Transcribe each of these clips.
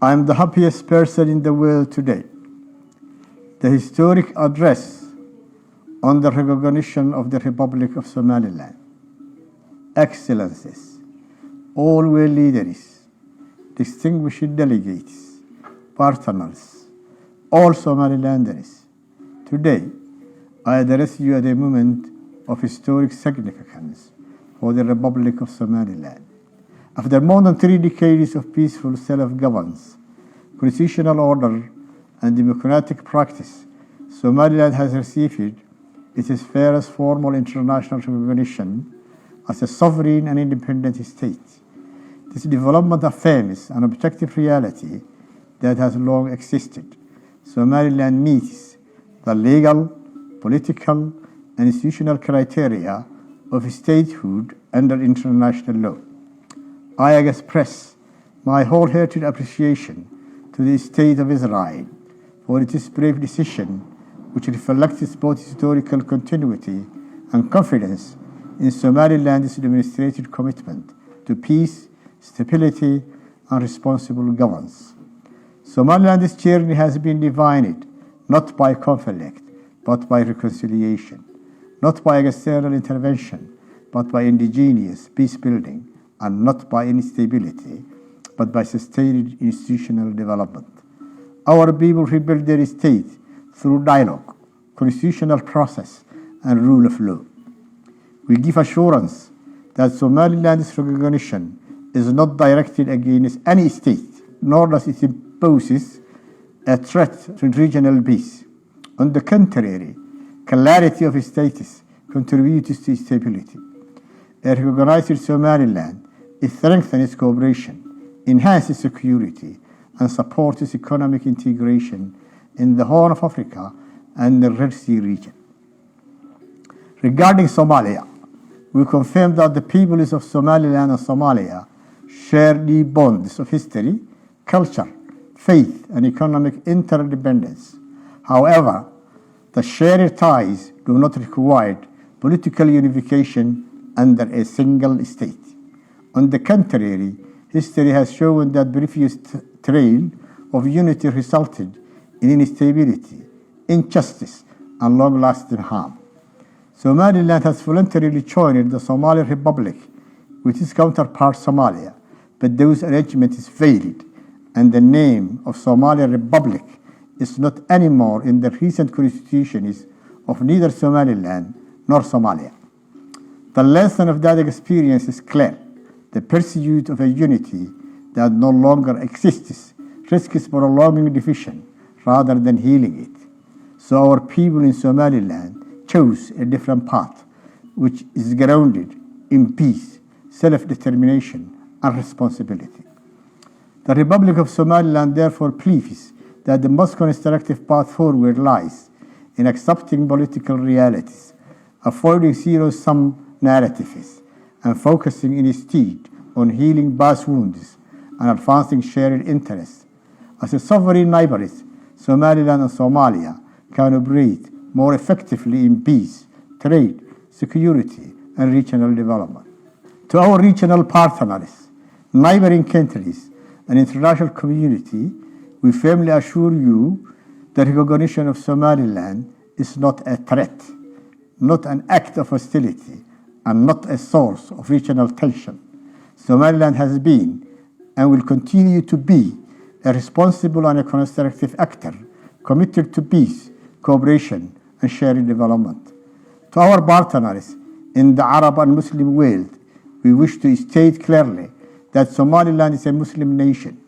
I am the happiest person in the world today. The historic address on the recognition of the Republic of Somaliland. Excellencies, all world leaders, distinguished delegates, partners, all Somalilanders. Today, I address you at a moment of historic significance for the Republic of Somaliland. After more than 3 decades of peaceful self-governance, constitutional order, and democratic practice, Somaliland has received its first formal international recognition as a sovereign and independent state. This development affirms an objective reality that has long existed. Somaliland meets the legal, political, and institutional criteria of statehood under international law. I express my wholehearted appreciation to the State of Israel for its brave decision, which reflects both historical continuity and confidence in Somaliland's demonstrated commitment to peace, stability, and responsible governance. Somaliland's journey has been defined not by conflict, but by reconciliation, not by external intervention, but by indigenous peace building, and not by instability, but by sustained institutional development. Our people rebuild their state through dialogue, constitutional process, and rule of law. We give assurance that Somaliland's recognition is not directed against any state, nor does it impose a threat to regional peace. On the contrary, clarity of status contributes to stability. A recognized Somaliland strengthens cooperation, enhances security, and supports economic integration in the Horn of Africa and the Red Sea region. Regarding Somalia, we confirm that the peoples of Somaliland and Somalia share deep bonds of history, culture, faith, and economic interdependence. However, the shared ties do not require political unification under a single state. On the contrary, history has shown that previous trail of unity resulted in instability, injustice, and long-lasting harm. Somaliland has voluntarily joined the Somali Republic with its counterpart Somalia, but those arrangements failed, and the name of Somali Republic is not anymore in the recent constitutions of neither Somaliland nor Somalia. The lesson of that experience is clear. The pursuit of a unity that no longer exists risks prolonging division rather than healing it. So our people in Somaliland chose a different path, which is grounded in peace, self-determination, and responsibility. The Republic of Somaliland therefore believes that the most constructive path forward lies in accepting political realities, avoiding zero-sum narratives, and focusing instead on healing past wounds and advancing shared interests. As a sovereign neighbors, Somaliland and Somalia can operate more effectively in peace, trade, security, and regional development. To our regional partners, neighboring countries, and international community, we firmly assure you that recognition of Somaliland is not a threat, not an act of hostility, and not a source of regional tension. Somaliland has been and will continue to be a responsible and a constructive actor committed to peace, cooperation, and shared development. To our partners in the Arab and Muslim world, we wish to state clearly that Somaliland is a Muslim nation,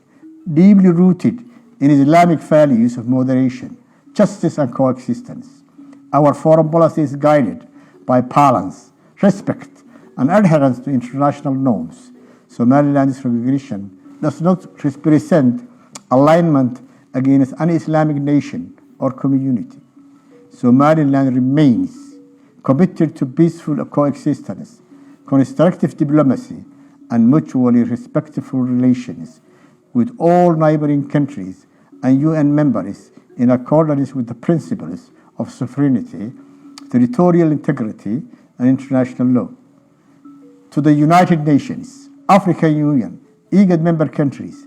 deeply rooted in Islamic values of moderation, justice, and coexistence. Our foreign policy is guided by balance, respect, and adherence to international norms. Somaliland's recognition does not represent alignment against an Islamic nation or community. Somaliland remains committed to peaceful coexistence, constructive diplomacy, and mutually respectful relations with all neighboring countries and UN members in accordance with the principles of sovereignty, territorial integrity, and international law. To the United Nations, African Union, IGAD member countries,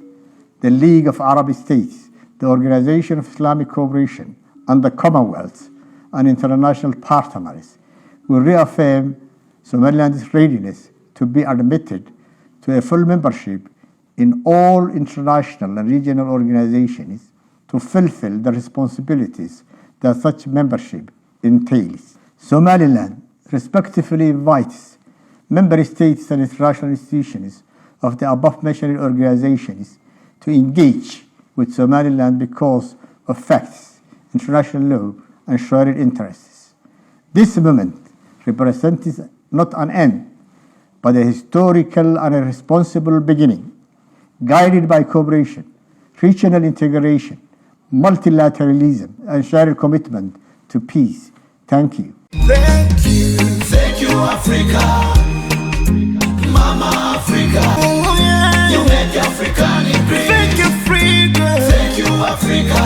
the League of Arab States, the Organization of Islamic Cooperation, and the Commonwealth and international partners will reaffirm Somaliland's readiness to be admitted to a full membership in all international and regional organizations to fulfill the responsibilities that such membership entails. Somaliland respectfully invites member states and international institutions of the above-mentioned organizations to engage with Somaliland because of facts, international law, and shared interests. This moment represents not an end, but a historical and a responsible beginning, guided by cooperation, regional integration, multilateralism, and shared commitment to peace. Thank you. Thank you, Africa, Mama Africa. Oh, yeah. You make Africa great. Thank you, Africa. Thank you, Africa.